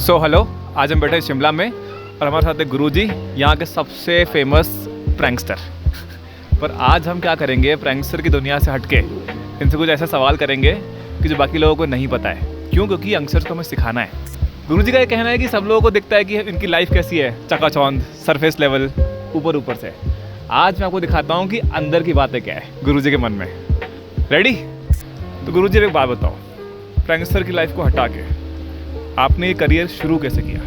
Hello, आज हम बैठे हैं शिमला में और हमारे साथ है गुरुजी, यहाँ के सबसे फेमस प्रैंकस्टर। पर आज हम क्या करेंगे, प्रैंकस्टर की दुनिया से हटके इनसे कुछ ऐसा सवाल करेंगे कि जो बाकी लोगों को नहीं पता है। क्यों? क्योंकि यंगस्टर्स को हमें सिखाना है। गुरुजी का ये कहना है कि सब लोगों को दिखता है कि इनकी लाइफ कैसी है, चकाचौंध, सरफेस लेवल, ऊपर से। आज मैं आपको दिखाता हूँ कि अंदर की बातें क्या है गुरुजी के मन में। रेडी? तो गुरुजी एक बात बताओ, प्रैंकस्टर की लाइफ को हटा के आपने ये करियर शुरू कैसे किया?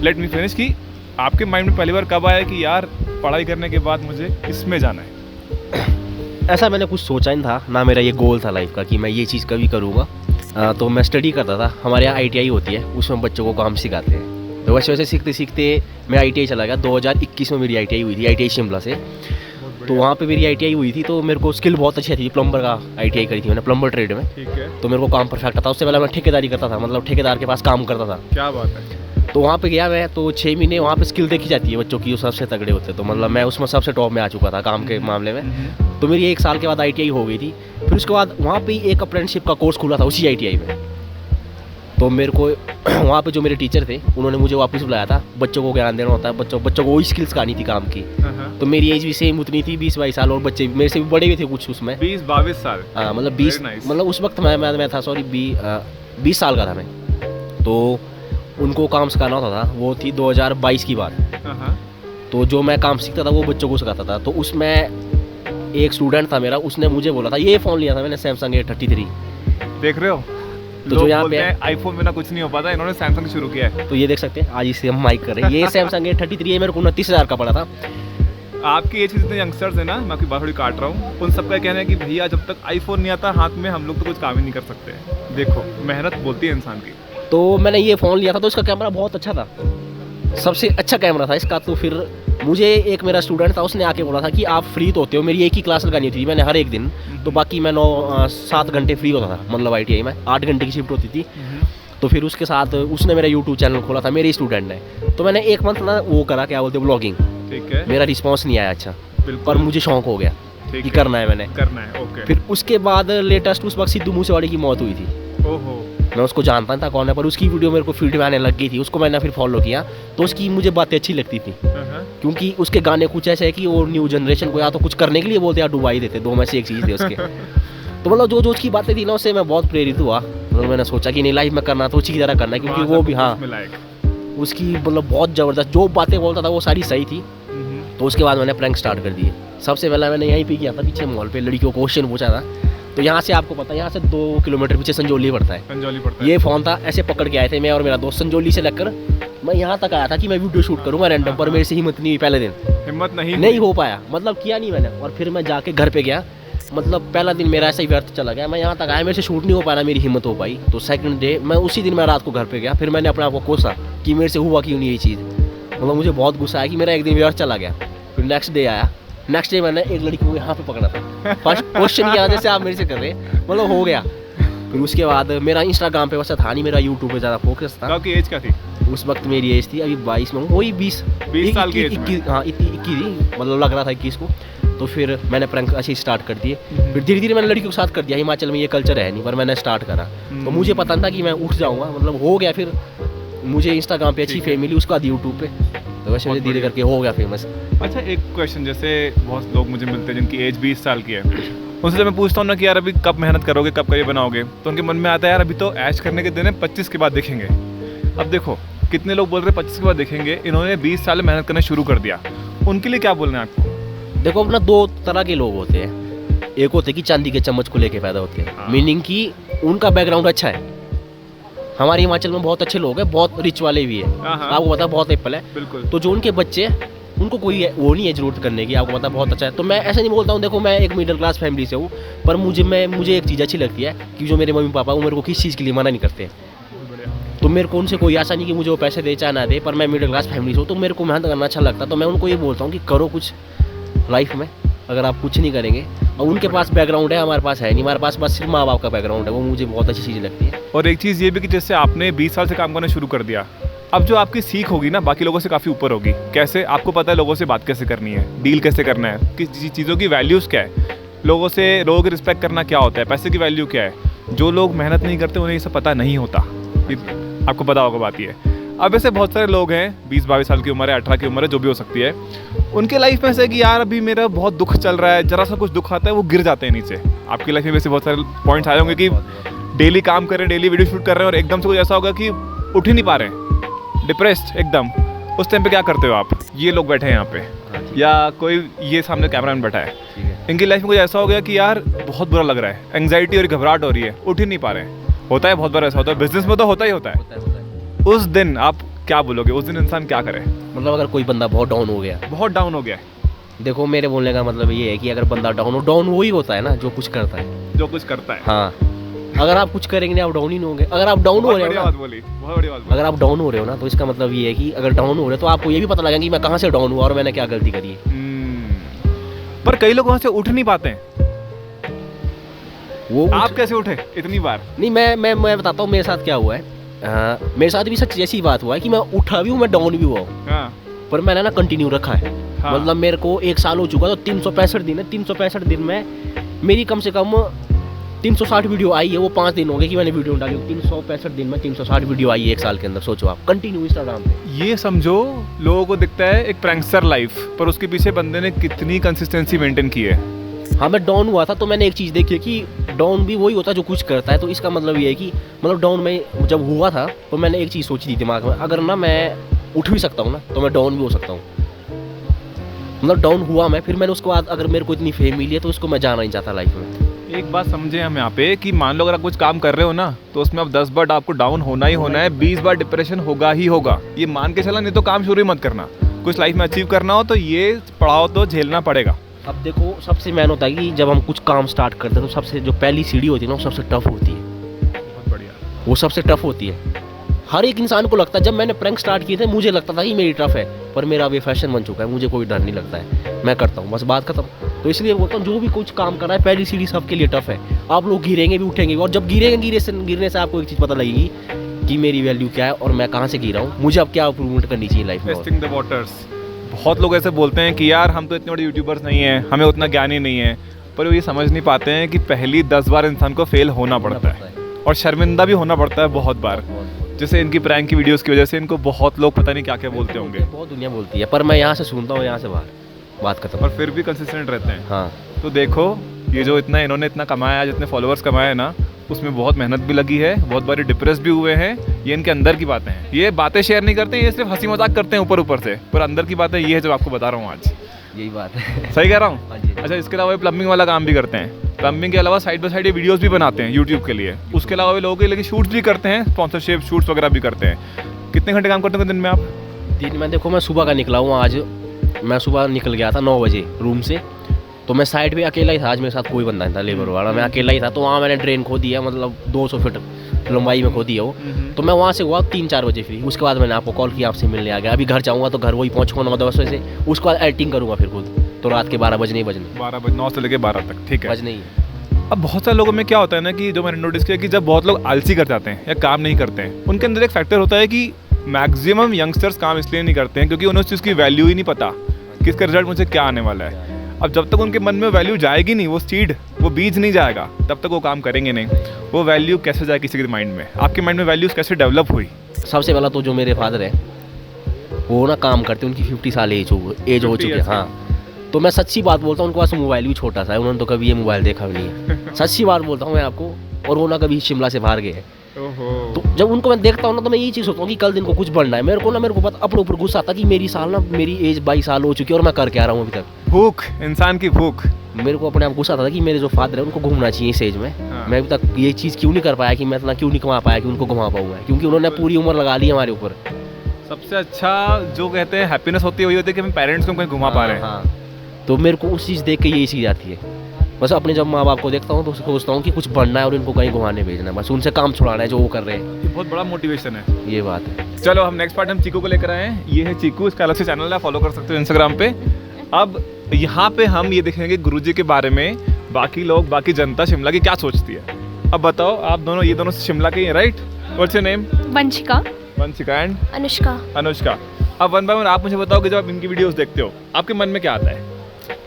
Let me finish. कि आपके माइंड में पहली बार कब आया कि यार पढ़ाई करने के बाद मुझे इसमें जाना है? ऐसा मैंने कुछ सोचा नहीं था, ना मेरा ये गोल था लाइफ का कि मैं ये चीज़ कभी करूँगा। तो मैं स्टडी करता था, हमारे यहाँ ITI होती है, उसमें बच्चों को काम सिखाते हैं। तो वैसे सीखते सीखते मैं ITI चला गया। 2021 में मेरी ITI हुई थी, ITI शिमला से। तो वहाँ पे मेरी ITI हुई थी, तो मेरे को स्किल बहुत अच्छी थी। प्लम्बर का ITI करी थी मैंने, प्लम्बर ट्रेड में। ठीक है। तो मेरे को काम परफेक्ट था। उससे पहले मैं ठेकेदारी करता था, मतलब ठेकेदार के पास काम करता था। क्या बात है। तो वहाँ पे गया मैं, तो 6 महीने वहाँ पे स्किल देखी जाती है बच्चों की, जो सबसे तगड़े होते हैं। तो मतलब मैं उसमें सबसे टॉप में आ चुका था काम के मामले में। तो मेरी 1 साल के बाद ITI हो गई थी। फिर उसके बाद वहाँ पे एक अप्रेंटिसशिप का कोर्स खुला था उसी ITI में। तो मेरे को वहाँ पे जो मेरे टीचर थे, उन्होंने मुझे वापस बुलाया था। बच्चों को ज्ञान देना होता है, बच्चों को वही स्किल्स आनी थी काम की। तो मेरी एज भी सेम उतनी थी, 20-22 साल, और बच्चे मेरे से भी बड़े भी थे कुछ उसमें। 20-22 साल? हाँ, मतलब 20, मतलब उस वक्त मैं था, सॉरी 20 साल का था मैं। तो उनको काम सिखाना होता था। वो थी 2022 की बात। तो जो मैं काम सीखता था वो बच्चों को सिखाता था। तो उसमें एक स्टूडेंट था मेरा, उसने मुझे बोला था, ये फ़ोन लिया था मैंने, सैमसंग A33। देख रहे हो, तो जो यहाँ पे आईफोन बिना कुछ नहीं हो पाता, इन्होंने सैमसंग शुरू किया है। तो ये देख सकते हैं, आज इसे हम माइक कर रहे हैं। ये सैमसंग A33 है, मेरे को 29,000 का पड़ा था। आपकी एज के जितने यंगस्टर्स हैं ना, मैं आपकी बात थोड़ी काट रहा हूँ, उन सबका कहना है कि भैया जब तक आईफोन नहीं आता हाथ में, हम लोग तो कुछ काम ही नहीं कर सकते। देखो, मेहनत बोलती है इंसान की। तो मैंने ये फ़ोन लिया था, तो इसका कैमरा बहुत अच्छा था, सबसे अच्छा कैमरा था इसका। तो फिर मुझे एक मेरा स्टूडेंट था, उसने आके बोला था कि आप फ्री तो होते हो, मेरी एक ही क्लास लगानी होती थी मैंने हर एक दिन। तो बाकी मैं 7 घंटे फ्री होता था, मतलब ITI में 8 घंटे की शिफ्ट होती थी। तो फिर उसके साथ उसने मेरा YouTube चैनल खोला था, मेरे स्टूडेंट ने। तो मैंने 1 मंथ ना वो करा, क्या बोलते हैं, ब्लॉगिंग। ठीक है। मेरा रिस्पॉन्स नहीं आया अच्छा, पर मुझे शौक हो गया कि करना है, मैंने करना है। ओके। फिर उसके बाद लेटेस्ट उस वक्त सिद्धू मूसेवाले की मौत हुई थी। ओहो। मैं उसको जानता था कौन है, पर उसकी वीडियो मेरे को फीड में आने लग गई थी। उसको मैंने फिर फॉलो किया, तो उसकी मुझे बातें अच्छी लगती थी, क्योंकि उसके गाने कुछ ऐसे है कि वो न्यू जनरेशन को या तो कुछ करने के लिए बोलते या डुबाई देते, 2 में से एक चीज़ थे उसके। तो मतलब जो उसकी बातें थी ना, उससे मैं बहुत प्रेरित हुआ। मतलब मैंने सोचा कि नहीं, लाइफ में करना तो अच्छी तरह करना है, क्योंकि वो भी, हाँ, उसकी मतलब बहुत ज़बरदस्त जो बातें बोलता था वो सारी सही थी। तो उसके बाद मैंने प्रैंक स्टार्ट कर दिए। सबसे पहले मैंने यहीं पे किया था, पीछे मॉल पे लड़कियों को क्वेश्चन पूछा था। तो यहाँ से आपको पता है, यहाँ से 2 किलोमीटर पीछे संजौली पड़ता है। ये फ़ोन था, ऐसे पकड़ के आए थे मैं और मेरा दोस्त। संजौली से लगकर मैं यहाँ तक आया था कि मैं वीडियो शूट करूँगा रैंडम, पर मेरे से हिम्मत नहीं हुई। पहले दिन हिम्मत नहीं हो पाया, मतलब किया नहीं मैंने। और फिर मैं जाके घर पे गया, मतलब पहला दिन मेरा ऐसा ही व्यर्थ चला गया। मैं यहाँ तक आया, मेरे से शूट नहीं हो पाया, मेरी हिम्मत हो पाई। तो सेकंड डे मैं उसी दिन मैं रात को घर पे गया। फिर मैंने अपने आप को कोसा कि मेरे से हुआ क्यों नहीं ये चीज़। मतलब मुझे बहुत गुस्सा आया कि मेरा एक दिन व्यर्थ चला गया। फिर नेक्स्ट डे आया, नेक्स्ट डे मैंने एक लड़की को यहाँ पे पकड़ा था। फर्स्ट क्वेश्चन किया जैसे आप मेरे से कर रहे हैं, मतलब हो गया। फिर उसके बाद मेरा इंस्टाग्राम पे वैसा था नहीं, मेरा यूट्यूब पे ज़्यादा फोकस था। आपकी एज क्या थी उस वक्त? मेरी एज थी अभी 22 में, वही 20 साल की एज में। हाँ, 21 थी, मतलब लग रहा था 21 को। तो फिर मैंने प्रैंक अच्छे स्टार्ट कर दिए। फिर धीरे धीरे मैंने लड़कियों के साथ कर दिया। हिमाचल में ये कल्चर है नहीं, पर मैंने स्टार्ट करा। तो मुझे पता था कि मैं उठ जाऊँगा, मतलब हो गया। फिर मुझे इंस्टाग्राम पे अच्छी फेम मिली, उसके बाद यूट्यूब पे, तो वैसे धीरे करके हो गया फेमस। अच्छा, एक क्वेश्चन, जैसे बहुत लोग मुझे मिलते हैं जिनकी एज 20 साल की है, उनसे जब मैं पूछता हूँ ना कि यार अभी कब मेहनत करोगे, कब करियर बनाओगे, तो उनके मन में आता है यार अभी तो ऐश करने के दिन है, 25 के बाद देखेंगे। अब देखो कितने लोग बोल रहे हैं 25 के बाद देखेंगे, इन्होंने 20 साल में मेहनत करना शुरू कर दिया। उनके लिए क्या बोलना है आपको? देखो, अपना 2 तरह के लोग होते हैं। एक होते हैं कि चांदी के चम्मच को लेके पैदा होते हैं, मीनिंग कि उनका बैकग्राउंड अच्छा है। हमारे हिमाचल में बहुत अच्छे लोग हैं, बहुत रिच वाले भी है, आपको पता, बहुत एप्पल है। बिल्कुल। तो जो उनके बच्चे हैं, उनको कोई वो नहीं है जरूरत करने की, आपको पता, बहुत अच्छा है। तो मैं ऐसे नहीं बोलता हूँ, देखो मैं एक मिडिल क्लास फैमिली से हूँ, पर मुझे एक चीज़ अच्छी लगती है कि जो मेरे मम्मी पापा वो मेरे को किसी चीज़ के लिए मना नहीं करते। तो मेरे को उनसे कोई आशा नहीं कि मुझे वो पैसे दे चाहे ना दे, पर मैं मिडिल क्लास फैमिली से हूँ, तो मेरे को मेहनत करना अच्छा लगता है। तो मैं उनको ये बोलता हूँ कि करो कुछ लाइफ में, अगर आप कुछ नहीं करेंगे। और उनके पास बैकग्राउंड है, हमारे पास है नहीं, हमारे पास बस सिर्फ माँ बाप का बैकग्राउंड है, वो मुझे बहुत अच्छी चीज़ लगती है। और एक चीज़ ये भी कि जैसे आपने 20 साल से काम करना शुरू कर दिया, अब जो आपकी सीख होगी ना बाकी लोगों से काफ़ी ऊपर होगी। कैसे? आपको पता है लोगों से बात कैसे करनी है, डील कैसे करना है, किस चीज़ों की वैल्यूज़ क्या है, लोगों की रिस्पेक्ट करना क्या होता है, पैसे की वैल्यू क्या है। जो लोग मेहनत नहीं करते उन्हें ये सब पता नहीं होता। आपको पता होगा बात ये। अब ऐसे बहुत सारे लोग हैं 20-22 साल की उम्र है, 18 की उम्र है, जो भी हो सकती है, उनके लाइफ में ऐसे कि यार अभी मेरा बहुत दुख चल रहा है, जरा सा कुछ दुख आता है वो गिर जाते हैं नीचे। आपकी लाइफ में वैसे बहुत सारे पॉइंट्स आए होंगे कि डेली काम कर रहे हैं, डेली वीडियो शूट कर रहे हैं और एकदम से कुछ ऐसा होगा कि उठ ही नहीं पा रहे हैं, डिप्रेस्ड एकदम। उस टाइम पे क्या करते हो आप? ये लोग बैठे हैं यहाँ पे या कोई ये सामने कैमरा में बैठा है, इनकी लाइफ में कुछ ऐसा हो गया कि यार बहुत बुरा लग रहा है, एंग्जाइटी और घबराहट हो रही है, उठ ही नहीं पा रहे हैं। होता है बहुत बार ऐसा होता है, बिजनेस में तो होता ही होता है। उस दिन आप क्या बोलोगे? उस दिन इंसान क्या करे? मतलब अगर कोई बंदा बहुत डाउन हो गया, बहुत डाउन हो गया है, देखो मेरे बोलने का मतलब ये है कि अगर बंदा डाउन वही होता है ना जो कुछ करता है, जो कुछ करता है। हाँ, अगर आप कुछ करेंगे आप डाउन ही नहीं होंगे। अगर आप डाउन हो रहे हो ना, बहुत बड़ी बात बोली। अगर आप डाउन हो रहे हो ना, तो इसका मतलब ये है कि अगर डाउन हो रहे हो तो आपको ये भी पता लगेगा कि मैं कहाँ से डाउन हुआ और मैंने क्या गलती करी है। पर कई लोग वहाँ से उठ नहीं पाते हैं। वो आप कैसे उठे इतनी बार? नहीं, मैं बताता हूँ मेरे साथ क्या हुआ है। मेरे साथ भी सच जैसी बात हुआ है कि मैं उठा भी हूँ, मैं डाउन भी हुआ हूँ। हाँ। पर मैंने ना कंटिन्यू रखा है। हाँ। मतलब मेरे को 1 साल हो चुका, तो 365 दिन है। 365 दिन में मेरी कम से कम 360 वीडियो आई है। वो 5 दिन हो गए कि मैंने वीडियो डाली। 365 दिन में 360 वीडियो आई है 1 साल के अंदर। सोचो आप, कंटिन्यू इंस्टाग्राम पे। ये समझो लोगों को दिखता है एक प्रैंकस्टर लाइफ, पर उसके पीछे बंदे ने कितनी कंसिस्टेंसी मेंटेन की है। हाँ, मैं डाउन हुआ था तो मैंने एक चीज़ देखी है कि डाउन भी वही होता है जो कुछ करता है। तो इसका मतलब ये है कि मतलब डाउन में जब हुआ था तो मैंने एक चीज़ सोची थी दिमाग में, अगर ना मैं उठ भी सकता हूँ ना तो मैं डाउन भी हो सकता हूँ। मतलब डाउन हुआ मैं, फिर मैंने उसके बाद अगर मेरे को इतनी फेम मिली है तो उसको मैं जाना नहीं चाहता लाइफ में। एक बात समझे हम यहाँ पे कि मान लो अगर आप कुछ काम कर रहे हो ना, तो उसमें अब 10 बार आपको डाउन होना ही होना है, 20 बार डिप्रेशन होगा ही होगा। ये मान के चला, नहीं तो काम शुरू ही मत करना। कुछ लाइफ में अचीव करना हो तो ये पड़ाव तो झेलना पड़ेगा। अब देखो, सबसे मेन होता है कि जब हम कुछ काम स्टार्ट करते हैं तो सबसे जो पहली सीढ़ी होती है ना, वो सबसे टफ होती है। बहुत बढ़िया। वो सबसे टफ होती है। हर एक इंसान को लगता है, जब मैंने प्रैंक स्टार्ट किए थे मुझे लगता था कि मेरी टफ है, पर मेरा अभी फैशन बन चुका है, मुझे कोई डर नहीं लगता है, मैं करता हूँ, बस बात खत्म। तो इसलिए बोलता हूँ जो भी कुछ काम कर रहा है, पहली सीढ़ी सबके लिए टफ है। आप लोग गिरेंगे भी, उठेंगे भी, और जब गिरने से आपको एक चीज़ पता लगेगी कि मेरी वैल्यू क्या है और मैं कहाँ से गिरा हूँ, मुझे अब क्या इंप्रूवमेंट करनी चाहिए लाइफ में। Testing the waters. बहुत लोग ऐसे बोलते हैं कि यार हम तो इतने बड़े यूट्यूबर्स नहीं हैं, हमें उतना ज्ञान ही नहीं है, पर वो ये समझ नहीं पाते हैं कि पहली 10 बार इंसान को फेल होना पड़ता है और शर्मिंदा भी होना पड़ता है बहुत बार। जैसे इनकी प्रैंक की वीडियोस की वजह से इनको बहुत लोग पता नहीं क्या क्या बोलते होंगे। बहुत दुनिया बोलती है, पर मैं यहाँ से सुनता हूँ, यहाँ से बाहर, बात खत्म। और फिर भी कंसिस्टेंट रहते हैं। हाँ, तो देखो ये जो इन्होंने इतना कमाया, जितने फॉलोअर्स कमाए हैं ना, उसमें बहुत मेहनत भी लगी है, बहुत बारी डिप्रेस भी हुए हैं। ये इनके अंदर की बातें हैं, ये बातें शेयर नहीं करते, ये सिर्फ हंसी मजाक करते हैं ऊपर से, पर अंदर की बातें ये है जो आपको बता रहा हूँ आज। यही बात है। सही कह रहा हूँ? हाँ जी। अच्छा, इसके अलावा ये प्लम्बिंग वाला काम भी करते हैं। प्लम्बिंग के अलावा साइड बाय साइड ये वीडियोस भी बनाते हैं यूट्यूब के लिए। उसके अलावा भी लोगों के लिए शूट्स भी करते हैं, स्पॉन्सरशिप शूट्स वगैरह भी करते हैं। कितने घंटे काम करते हैं दिन में आप? दिन में देखो, मैं सुबह का निकला हूँ आज। मैं सुबह निकल गया था 9 बजे रूम से, तो मैं साइड पे अकेला ही था। आज मेरे साथ कोई बंदा नहीं था लेबर वाला, मैं अकेला ही था। तो वहाँ मैंने ड्रेन खो दिया, मतलब 200 फीट लंबाई में खो दिया वो। तो मैं वहाँ से हुआ 3-4 बजे फ्री। उसके बाद मैंने आपको कॉल किया, आपसे मिलने आ गया। अभी घर जाऊँगा तो घर वही पहुँचूँगा 9-10 बजे से। उसके बाद एडिटिंग करूँगा फिर खुद, तो रात के 12 बजने ही बजने। 12 बजे, 9 से लेकर 12 तक, ठीक है। बजने ही। अब बहुत सारे लोगों में क्या होता है ना कि जो मैंने नोटिस किया कि जब बहुत लोग आलसी कर जाते हैं या काम नहीं करते हैं, उनके अंदर एक फैक्टर होता है कि मैक्सिमम यंगस्टर्स काम इसलिए नहीं करते हैं क्योंकि उन्हें उस चीज़ की वैल्यू ही नहीं पता कि इसका रिजल्ट मुझे क्या आने वाला है। अब जब तक उनके मन में वैल्यू जाएगी नहीं, वो सीड, वो बीज नहीं जाएगा, तब तक वो काम करेंगे नहीं। वो वैल्यू कैसे जाए किसी के माइंड में? आपके माइंड में वैल्यूज कैसे डेवलप हुई? सबसे पहला तो जो मेरे फादर है वो ना काम करते, उनकी 50 साल एज हो चुकी है। हाँ, तो मैं सच्ची बात बोलता हूँ, उनके पास मोबाइल भी छोटा सा है, उन्होंने तो कभी ये मोबाइल देखा भी नहीं है। सच्ची बात बोलता हूँ मैं आपको। और वो ना कभी शिमला से बाहर गए। तो जब उनको मैं देखता हूँ ना, तो मैं यही चीज़ सोचता हूँ कि कल दिन को कुछ बनना है। मेरे को पता अपने ऊपर गुस्सा आता कि मेरी एज 22 साल हो चुकी है और मैं कर क्या रहा हूँ अभी तक। भूख, इंसान की भूख। मेरे को अपने आप गुस्सा आता था कि मेरे जो फादर है उनको घूमना चाहिए इस एज में। हाँ। मैं अभी तक ये चीज़ क्यों नहीं कर पाया कि मैं इतना क्यों नहीं कमा पाया कि उनको घुमा पाऊँ मैं, क्योंकि उन्होंने पूरी उम्र लगा ली हमारे ऊपर। सबसे अच्छा जो कहते हैं हैप्पीनेस होती है वही होती है कि हम पेरेंट्स को कहीं घुमा पा रहे हैं। हाँ, तो मेरे को उस चीज़ देख के यही चीज़ आती है। बस अपने जब माँ बाप को देखता हूँ तो सोचता हूँ कि कुछ बनना है और इनको कहीं घुमाने भेजना है, बस उनसे काम छुड़ाना है जो वो कर रहे हैं। ये बहुत बड़ा मोटिवेशन है। ये बात है। चलो हम नेक्स्ट पार्ट हम चीकू को लेकर आए हैं। ये है चीकू, इसका अलग से चैनल है, फॉलो कर सकते हो इंस्टाग्राम पे। अब यहाँ पे हम ये देखेंगे गुरुजी के बारे में बाकी लोग, बाकी जनता शिमला की क्या सोचती है। अब बताओ, आप दोनों, ये दोनों शिमला के हैं, right? What's your name? Vanshika. Vanshika and Anushka. Anushka. अब वन बाय वन आप मुझे बताओ कि जब आप इनकी वीडियोस देखते हो आपके मन में क्या आता है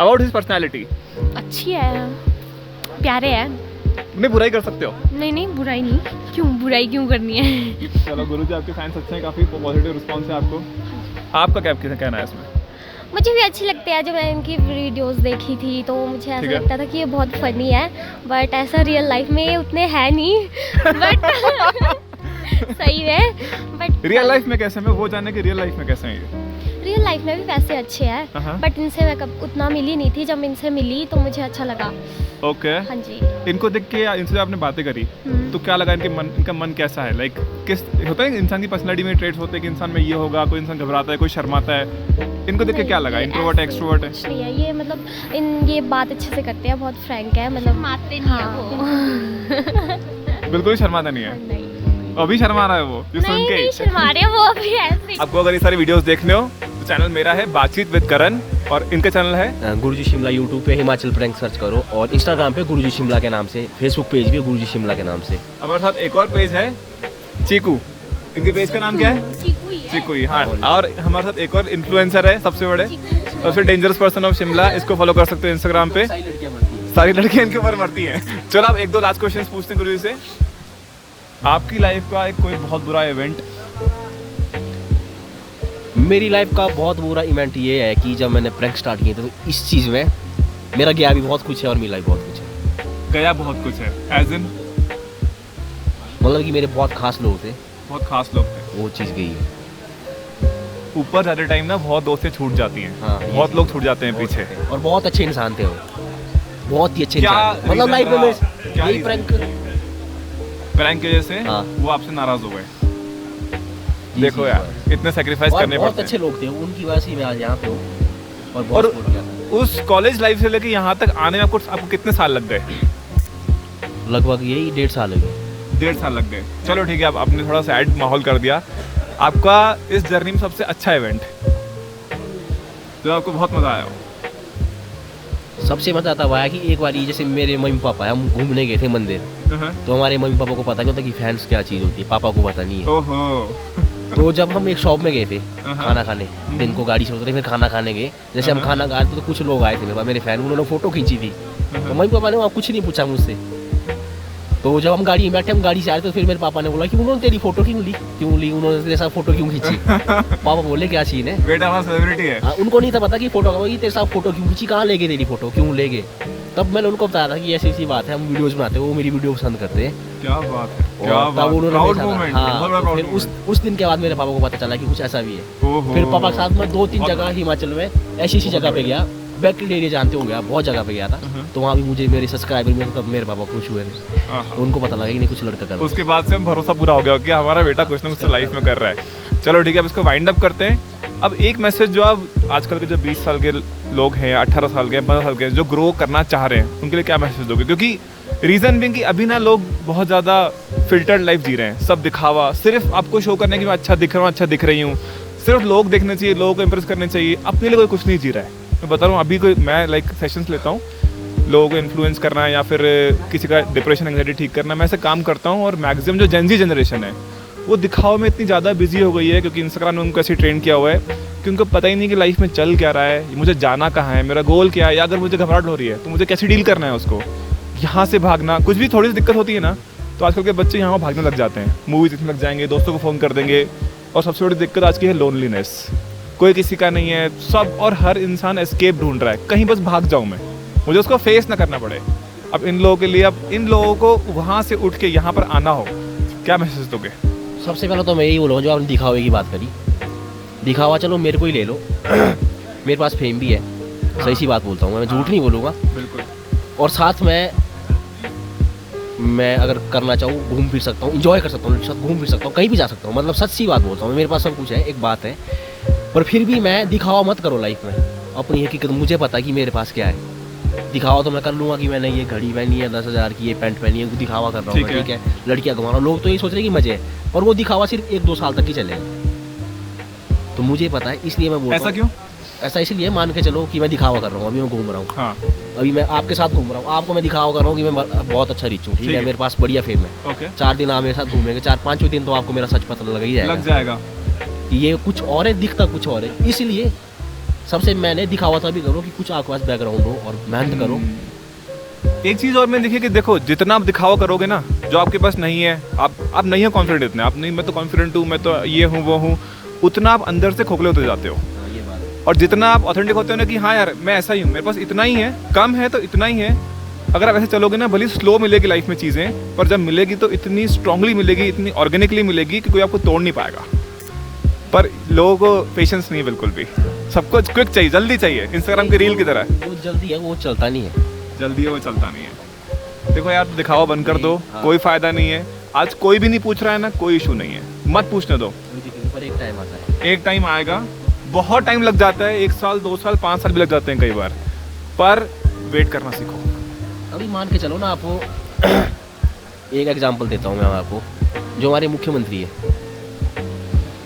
अबाउट हिज पर्सनैलिटी? अच्छी है, प्यारे है। नहीं बुराई कर सकते हो। नहीं नहीं, बुराई नहीं, क्यों बुराई क्यों करनी है। चलो गुरुजी आपके फैंस अच्छे हैं, काफ़ी पॉजिटिव रिस्पॉन्स है आपको। आपका क्या कहना है इसमें? मुझे भी अच्छी लगती है। जब मैंने इनकी वीडियोस देखी थी तो मुझे ऐसा ठीक है। लगता था कि ये बहुत फनी है, बट ऐसा रियल लाइफ में ये उतने है नहीं। बट सही है, बट रियल लाइफ में कैसे, मैं वो जानने की रियल लाइफ में कैसे हैं ये? रियल लाइफ में भी वैसे अच्छे हैं, हाँ। बट इनसे मैं कब उतना मिली नहीं थी। जब इनसे मिली तो मुझे अच्छा लगा। ओके। हाँ जी। इनको देख के या इनसे जब आपने बातें करी हम्म। तो क्या लगा, इनका मन कैसा है? लाइक किस होता है इंसान की पर्सनालिटी में ट्रेट्स होते हैं कि इंसान में ये होगा, कोई इंसान घबराता है, कोई शर्माता है। इनको देख के क्या लगा, इंट्रोवर्ट है एक्सट्रोवर्ट है? कुछ नहीं है ये, मतलब ये बात अच्छे से करते हैं, बहुत फ्रैंक है, मतलब मारते नहीं है वो। बिल्कुल ही शर्माता नहीं है। नहीं अभी शर्मा रहा है वो जो सुन नहीं, के नहीं शर्मा रहे हैं वो अभी ऐसे। आपको अगर ये सारी वीडियोस देखने हो तो चैनल मेरा है बातचीत विद करण, और इनका चैनल है गुरुजी शिमला। यूट्यूब पे हिमाचल प्रैंक सर्च करो, और इंस्टाग्राम पे गुरुजी शिमला के नाम से, फेसबुक पेज भी गुरुजी शिमला के नाम से। हमारे साथ एक और पेज है चीकू, इनके पेज का नाम क्या है? चीकू ही, हाँ। और हमारे साथ एक और इन्फ्लुएंसर है, सबसे बड़े सबसे डेंजरस पर्सन ऑफ शिमला, इसको फॉलो कर सकते हो इंस्टाग्राम पे। सारी लड़कियां इनके ऊपर मरती हैं। चलो आप एक दो लास्ट क्वेश्चन पूछते हैं गुरुजी से। आपकी लाइफ का एक कोई बहुत बुरा इवेंट? मेरी लाइफ का बहुत बुरा इवेंट ये है कि जब मैंने प्रैंक स्टार्ट किए थे तो इस चीज़ में मेरा गया भी बहुत कुछ है और मिला भी बहुत कुछ है। गया बहुत कुछ है एज इन? मतलब कि मेरे बहुत खास लोग थे, बहुत खास लोग थे, वो चीज़ गई है। ऊपर जाते टाइम ना बहुत दोस्तें छूट जाती हैं। हाँ, बहुत लोग छूट जाते हैं पीछे। और बहुत अच्छे इंसान थे वो, बहुत ही अच्छे क्या इंसान थे। मतलब reason लाइफ में था? क्या यही reason? प्रैंक की वजह से हाँ। वो आपसे नाराज हो गए। जी, देखो जी, यार इतने सेक्रीफाइस और करने बहुत पड़ते अच्छे हैं। लोग थे, उनकी वजह से मैं आज यहाँ पे हूँ और बहुत और सपोर्ट किया था। उस कॉलेज लाइफ से लेके यहाँ तक आने में आपको कितने साल लग गए? लगभग यही 1.5 साल हो गए। 1.5 साल लग गए। चलो ठीक है, अब आपने थोड़ा सैड माहौल कर दिया। आपका इस जर्नी में सबसे अच्छा इवेंट जो आपको बहुत मजा आया हो? सबसे मजा आता हुआ है कि एक बार जैसे मेरे मम्मी पापा हम घूमने गए थे मंदिर, तो हमारे मम्मी पापा को पता नहीं होता कि फैंस क्या चीज़ होती है, पापा को पता नहीं है। ओहो। तो जब हम एक शॉप में गए थे खाना खाने, दिन को गाड़ी से उतरे फिर खाना खाने गए, जैसे हम खाना खा रहे थे तो कुछ लोग आए थे मेरे पास, मेरे फैन, उन्होंने फोटो खींची थी। तो मम्मी पापा ने वहाँ कुछ नहीं पूछा मुझसे। तो जब हम गाड़ी में बैठे, हम गाड़ी से आए तो फिर मेरे पापा ने बोला कि उन्होंने तेरी फोटो क्यों ली, उन्होंने तेरे साथ फोटो क्यों खींची। पापा बोले क्या सीन है, बेटा हमारा सेलिब्रिटी है। हाँ, उनको नहीं था पता कि फोटो तेरे साथ फोटो क्यों खींची, कहाँ ले गए तेरी फोटो, क्यों ले गए। तब मैंने उनको बताया था कि ऐसी ऐसी बात है, हम वीडियोस बनाते हैं, वो मेरी वीडियो पसंद करते हैं। क्या बात है, क्या और बात, तब उन्होंने प्राउड देखा था। मोमेंट, हाँ, बहुत बड़ा तो प्राउड फिर उस दिन के बाद मेरे पापा को पता चला कि कुछ ऐसा भी है। मोमेंट। फिर पापा के साथ मैं 2-3 जगह हिमाचल में ऐसी जगह पे गया, बैकल एरिया जानते होंगे आप, बहुत जगह पे गया था। तो वहाँ भी मुझे मेरे सब्सक्राइबर में तब मेरे पापा खुश हुए थे, तो उनको पता लगा कि नहीं कुछ लड़का कर रहा है। उसके बाद से हम भरोसा पूरा हो गया कि हमारा बेटा कुछ ना कुछ लाइफ में कर रहा है। चलो ठीक है, अब इसको वाइंड अप करते हैं। अब एक मैसेज जो आप आजकल के जो 20 साल के लोग हैं, 18 साल के, 15 साल के जो ग्रो करना चाह रहे हैं, उनके लिए क्या मैसेज दोगे? क्योंकि रीज़न भी कि अभी ना लोग बहुत ज़्यादा फिल्टर्ड लाइफ जी रहे हैं, सब दिखावा, सिर्फ आपको शो करने की मैं अच्छा दिख रहा हूँ, अच्छा दिख रही हूँ, सिर्फ लोग देखने चाहिए, लोगों को इम्प्रेस करने चाहिए, अपने लिए कोई कुछ नहीं जी रहा है। मैं बता रहा हूँ, अभी कोई मैं लाइक सेशंस लेता हूँ, लोगों को इन्फ्लुएंस करना है या फिर किसी का डिप्रेशन एंग्जाइटी ठीक करना, मैं ऐसे काम करता हूँ। और मैक्सिमम जो जेन ज़ी जनरेशन है वो दिखावा में इतनी ज़्यादा बिजी हो गई है, क्योंकि इंस्टाग्राम ने उनको ऐसे ट्रेंड किया हुआ है कि उनको पता ही नहीं कि लाइफ में चल क्या रहा है, मुझे जाना कहाँ है, मेरा गोल क्या है, या अगर मुझे घबराहट हो रही है तो मुझे कैसे डील करना है उसको। यहाँ से भागना, कुछ भी थोड़ी सी दिक्कत होती है ना, तो आजकल के बच्चे यहाँ भागने लग जाते हैं, मूवीज देखने लग जाएंगे, दोस्तों को फ़ोन कर देंगे। और सबसे बड़ी दिक्कत आज की है लोनलीनेस, कोई किसी का नहीं है, सब और हर इंसान एस्केप ढूंढ रहा है, कहीं बस भाग जाऊँ मैं, मुझे उसको फेस ना करना पड़े। अब इन लोगों के लिए, अब इन लोगों को वहाँ से उठ के यहाँ पर आना हो, क्या मैसेज दोगे? सबसे पहले तो मैं यही बोलूँगा, जो आपने दिखावे की बात करी, दिखावा चलो मेरे को ही ले लो, मेरे पास फेम भी है, सही सी बात बोलता हूँ मैं झूठ नहीं बोलूँगा। बिल्कुल। और साथ में मैं अगर करना चाहूँ घूम फिर सकता हूँ, इंजॉय कर सकता हूँ, साथ घूम फिर सकता हूँ, कहीं भी जा सकता हूँ, मतलब सच सी बात बोलता हूँ, मेरे पास सब कुछ है, एक बात है। पर फिर भी मैं दिखावा मत करो लाइफ में, अपनी हकीकत मुझे पता है कि मेरे पास क्या है। दिखावा तो मैं कर लूँगा कि मैंने ये घड़ी पहनी है 10,000 की, ये पैंट पहनी है, दिखावा कर रहा हूँ, ठीक है, लड़कियाँ घुमा रहा हूँ, लोग तो ये सोच रहे हैं कि मजे है, और वो दिखावा सिर्फ 1-2 साल तक ही चलेगा। तो मुझे पता है, इसलिए मैं बोलता हूँ। ऐसा क्यों? ऐसा इसलिए मान के चलो कि मैं दिखावा कर रहा हूँ, अभी मैं घूम रहा हूँ, हाँ, अभी मैं आपके साथ घूम रहा हूँ, आपको मैं दिखावा कर रहा हूँ कि मैं बहुत अच्छा रिच हूँ, ठीक है, मेरे पास बढ़िया फेम है। ओके, 4 दिन आप मेरे साथ घूमेंगे, 4-5वें दिन तो आपको मेरा सच पता लग ही जाएगा, लग जाएगा कि ये कुछ और है, दिखता कुछ और है। इसलिए सबसे मैंने दिखावा तभी करो कि कुछ आपके पास बैकग्राउंड हो और मेहनत करो। एक चीज़ और मैंने देखी कि देखो जितना आप दिखावा करोगे ना जो आपके पास नहीं है, आप नहीं हो कॉन्फिडेंट इतने, आप नहीं मैं तो कॉन्फिडेंट हूँ, मैं तो ये हूँ वो हूँ, उतना आप अंदर से खोखले होते जाते हो। और जितना आप ऑथेंटिक होते हो ना कि हाँ यार मैं ऐसा ही हूँ, मेरे पास इतना ही है, कम है तो इतना ही है, अगर आप ऐसे चलोगे ना भले स्लो मिलेगी लाइफ में चीज़ें, पर जब मिलेगी तो इतनी स्ट्रांगली मिलेगी, इतनी ऑर्गेनिकली मिलेगी कि कोई आपको तोड़ नहीं पाएगा। पर लोगों को पेशेंस नहीं है बिल्कुल भी, सबको क्विक चाहिए, जल्दी चाहिए, इंस्टाग्राम की रील की तरह। वो जल्दी है, वो चलता नहीं है। जल्दी है वो चलता नहीं है। देखो यार दिखावा बंद कर दो, कोई फायदा नहीं है। आज कोई भी नहीं पूछ रहा है ना, कोई इशू नहीं है, मत पूछने दो। पर एक टाइम आता है, एक टाइम आएगा, बहुत टाइम लग जाता है, 1 साल 2 साल 5 साल भी लग जाते हैं कई बार, पर वेट करना सीखो। अभी मान के चलो ना, आपको एक एग्जांपल देता हूँ मैं आपको। जो हमारे मुख्यमंत्री है,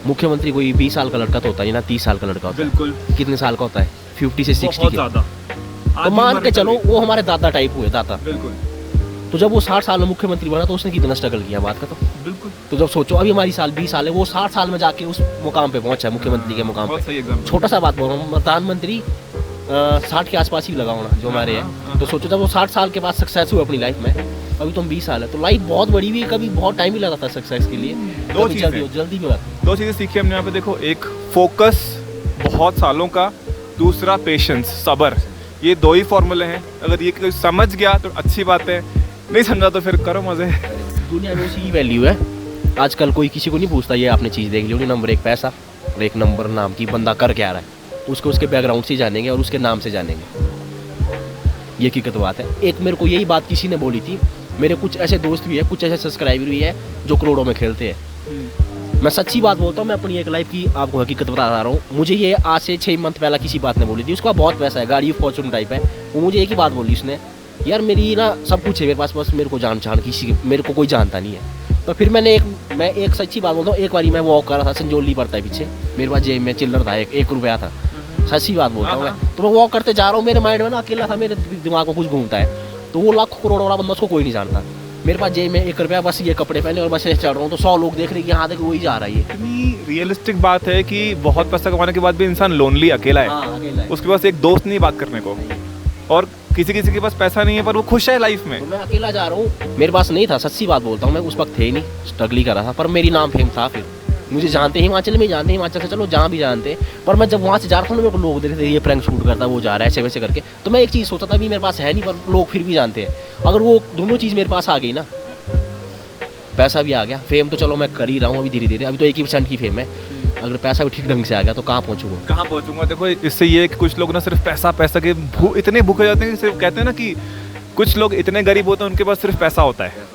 मुख्यमंत्री कोई 20 साल का लड़का तो होता है ना, 30 साल का लड़का होता है। बिल्कुल। कितने साल का होता है? 50 से 60 बहुत के। ज़्यादा। तो मान के चलो वो हमारे दादा टाइप हुए, दादा। बिल्कुल तो जब वो 60 साल में मुख्यमंत्री बना तो उसने कितना स्ट्रगल किया, बात का तो। बिल्कुल। तो जब सोचो अभी हमारी साल 20 साल है, वो 60 साल में जाके उस मुकाम पे पहुंचा है, मुख्यमंत्री के मुकाम बहुत पे। सही एग्जाम्पल। छोटा सा बात बोल रहा हूँ, प्रधानमंत्री 60 के आसपास ही लगा होना जो हमारे हैं। तो सोचो जब वो 60 साल के बाद सक्सेस हुए अपनी लाइफ में, अभी तो हम 20 साल है, तो लाइफ बहुत बड़ी हुई है, कभी बहुत टाइम ही लगा था सक्सेस के लिए। दो कभी जल्दी भी लगा। 2 चीज़ें सीखी हमने यहाँ पे। देखो, एक फोकस बहुत सालों का, दूसरा पेशेंस, सब्र। ये 2 ही फॉर्मूले हैं। अगर ये कोई समझ गया तो अच्छी बात है, नहीं समझा तो फिर करो मजे। दुनिया में उसी की वैल्यू है। आजकल कोई किसी को नहीं पूछता ये आपने चीज़ देख ली होगी, नंबर 1 पैसा और 1 नंबर नाम की बंदा कर क्या रहा है, उसको उसके बैकग्राउंड से जानेंगे और उसके नाम से जानेंगे। ये हकीकत बात है। एक मेरे को यही बात किसी ने बोली थी, मेरे कुछ ऐसे दोस्त भी है, कुछ ऐसे सब्सक्राइबर भी है जो करोड़ों में खेलते हैं। मैं सच्ची बात बोलता हूँ, मैं अपनी एक लाइफ की आपको हकीकत बता रहा हूँ। मुझे ये आज से 6 मंथ पहला किसी बात ने बोली थी, उसका बहुत पैसा है, गाड़ी फॉर्चून टाइप है। वो मुझे एक ही बात बोली उसने, यार मेरी ना सब कुछ है मेरे पास, बस मेरे को जान किसी, मेरे को कोई जानता नहीं है। तो फिर मैं एक सच्ची बात बोलता हूँ, एक बारी मैं वॉक कर रहा था, संजोली पड़ता है पीछे, मेरे पास जेब में चिल्लर था, 1 रुपया था। सच्ची बात बोलता हूँ मैं। तो मैं वॉक करते जा रहा हूँ, मेरे माइंड में ना अकेला था, मेरे दिमाग में कुछ घूमता है। तो वो लाखों करोड़ों वाला बंदा, उसको कोई नहीं जानता। मेरे पास जेब में 1 रुपया, बस ये कपड़े पहने और बस ऐसे चल रहा हूँ, तो 100 लोग देख रहे हैं कि हाँ देखो वही जा रहा है। ये इतनी रियलिस्टिक बात है कि बहुत पैसा कमाने के बाद भी इंसान लोनली, अकेला है। अकेला है। उसके पास एक दोस्त नहीं बात करने को, और किसी के पास पैसा नहीं है पर वो खुश है लाइफ में। तो मैं अकेला जा रहा हूँ, मेरे पास नहीं था, सच्ची बात बोलता हूँ मैं, उस वक्त थे ही नहीं, स्ट्रगल ही कर रहा था। पर मेरी नाम फेम था, फिर मुझे जानते, हिमाचल में जानते, हिमाचल से चलो जहाँ भी जानते। पर मैं जब वहाँ से जा रहा था, मेरे को लोग देख रहे थे, ये प्रैंक शूट करता है, वो जा रहा है ऐसे वैसे करके। तो मैं एक चीज़ सोचा था, अभी मेरे पास है नहीं, पर लोग फिर भी जानते हैं। अगर वो दोनों चीज़ मेरे पास आ गई ना, पैसा भी आ गया, फेम तो चलो मैं कर ही रहा हूँ अभी धीरे धीरे, अभी तो 1% की फेम है। अगर पैसा भी ठीक ढंग से आ गया तो कहाँ पहुँचूंगा? देखो इससे ये है कि कुछ लोग ना सिर्फ पैसा के इतने भूखे जाते हैं, सिर्फ कहते हैं ना कि कुछ लोग इतने गरीब होते हैं, उनके पास सिर्फ पैसा होता है।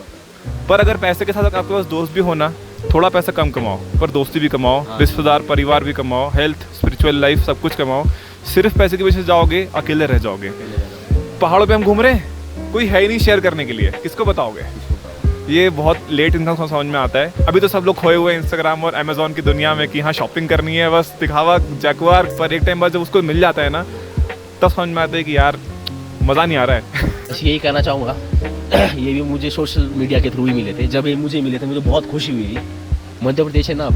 पर अगर पैसे के साथ आपके पास दोस्त भी होना, थोड़ा पैसा कम कमाओ पर दोस्ती भी कमाओ, रिश्तेदार परिवार भी कमाओ, हेल्थ स्पिरिचुअल लाइफ सब कुछ कमाओ। सिर्फ पैसे के पीछे जाओगे, अकेले रह जाओगे। पहाड़ों पे हम घूम रहे हैं, कोई है ही नहीं शेयर करने के लिए, किसको बताओगे? ये बहुत लेट इंसान को समझ में आता है। अभी तो सब लोग खोए हुए हैं इंस्टाग्राम और अमेजोन की दुनिया में कि हाँ शॉपिंग करनी है, बस दिखावा जैकवार। पर एक टाइम बाद जब उसको मिल जाता है ना, तब समझ में आता है कि यार मज़ा नहीं आ रहा है। बस यही कहना चाहूँगा। ये भी मुझे सोशल मीडिया के थ्रू ही मिले थे। जब ये मुझे मिले थे मुझे बहुत खुशी हुई थी। मध्य प्रदेश है ना आप?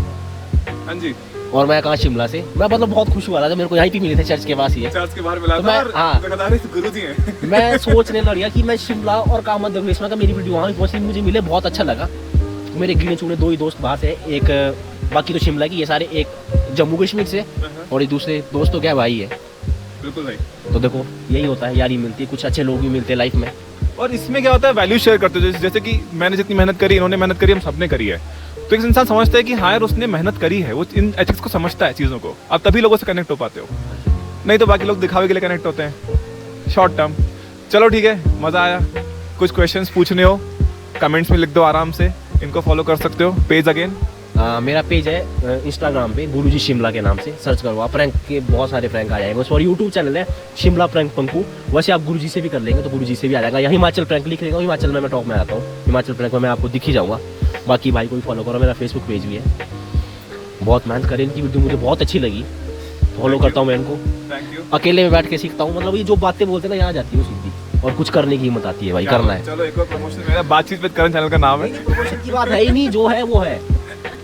हाँ जी। और मैं कहाँ, शिमला से। मैं मतलब बहुत खुश हुआ था जब मेरे को यहाँ पे मिले थे, चर्च के पास ही है। चर्च के बाहर मिला तो था मैं, और हाँ, गुरुजी हैं। मैं सोचने लग गया कि मैं शिमला और कहाँ मध्य प्रदेश में, मेरी वीडियो वहाँ भी पहुँची, मुझे मिले, बहुत अच्छा लगा। मेरे गिने चुने 2 ही दोस्त बाहर से, एक बाकी तो शिमला की, ये सारे एक जम्मू कश्मीर से, और एक दूसरे दोस्त तो क्या भाई है। बिल्कुल भाई। तो देखो यही होता है, यारी मिलती है, कुछ अच्छे लोग भी मिलते हैं लाइफ में। और इसमें क्या होता है, वैल्यू शेयर करते हो। जैसे कि मैंने जितनी मेहनत करी, इन्होंने मेहनत करी, हम सबने करी है, तो एक इंसान समझता है कि हाँ यार उसने मेहनत करी है, वो इन एथिक्स को समझता है चीज़ों को। अब तभी लोगों से कनेक्ट हो पाते हो, नहीं तो बाकी लोग दिखावे के लिए कनेक्ट होते हैं शॉर्ट टर्म। चलो ठीक है, मज़ा आया। कुछ क्वेश्चंस पूछने हो कमेंट्स में लिख दो आराम से, इनको फॉलो कर सकते हो। पेज अगेन मेरा पेज है इंस्टाग्राम पे, गुरुजी शिमला के नाम से सर्च करो आप, प्रैंक के बहुत सारे प्रैंक आ जाएंगे। और यूट्यूब चैनल है शिमला प्रैंक पंकु, वैसे आप गुरुजी से भी कर लेंगे तो गुरुजी से भी आ जाएगा। या हिमाचल प्रैंक लिख लेगा, हिमाचल में मैं टॉप में आता हूँ, हिमाचल प्रैंक में मैं आपको दिख ही जाऊँगा। बाकी भाई कोई फॉलो करो, मेरा फेसबुक पेज भी है। बहुत मेहनत करें, इनकी वीडियो मुझे बहुत अच्छी लगी, फॉलो करता हूँ मैं इनको। Thank you. अकेले में बैठ के सीखता हूँ, मतलब ये जो बातें बोलते हैं ना, यहाँ जाती है वो सीखती, और कुछ करने की हिम्मत आती है भाई, करना है। चलो एक और प्रमोशन, मेरा बातचीत विद करण चैनल का नाम है। प्रमोशन की बात है ही नहीं, जो है वो है।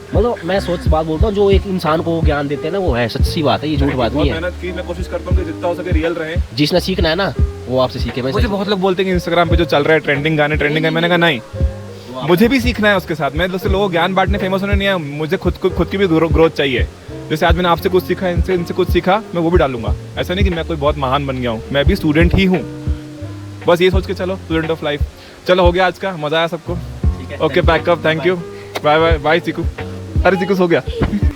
मतलब मैं सोच बात बोलता हूँ, जो एक इंसान को ज्ञान देते हैं ना, वो है, सच्ची बात है, ये झूठ बात नहीं है। मेहनत की, मैं कोशिश करता हूँ कि जितना हो सके रियल रहे। जिसने सीखना है ना, वो आपसे सीखे। मैं मुझे बहुत लोग बोलते हैं कि इंस्टाग्राम पे जो चल रहा है ट्रेंडिंग गाने मैंने कहा नहीं, मुझे भी सीखना है उसके साथ। मैं दूसरे लोगों को ज्ञान बांटने फेमस होने नहीं है, मुझे खुद की भी ग्रोथ चाहिए। जैसे आज मैंने आपसे कुछ सीखा, इनसे कुछ सीखा, मैं वो भी डालूंगा। ऐसा नहीं कि मैं कोई बहुत महान बन गया हूँ, मैं भी स्टूडेंट ही हूँ। बस ये सोच के चलो, स्टूडेंट ऑफ लाइफ। चलो हो गया आज का, मजा आया सबको। Okay, backup, thank you, bye bye bye. Chiku, अरे चीकू सो गया।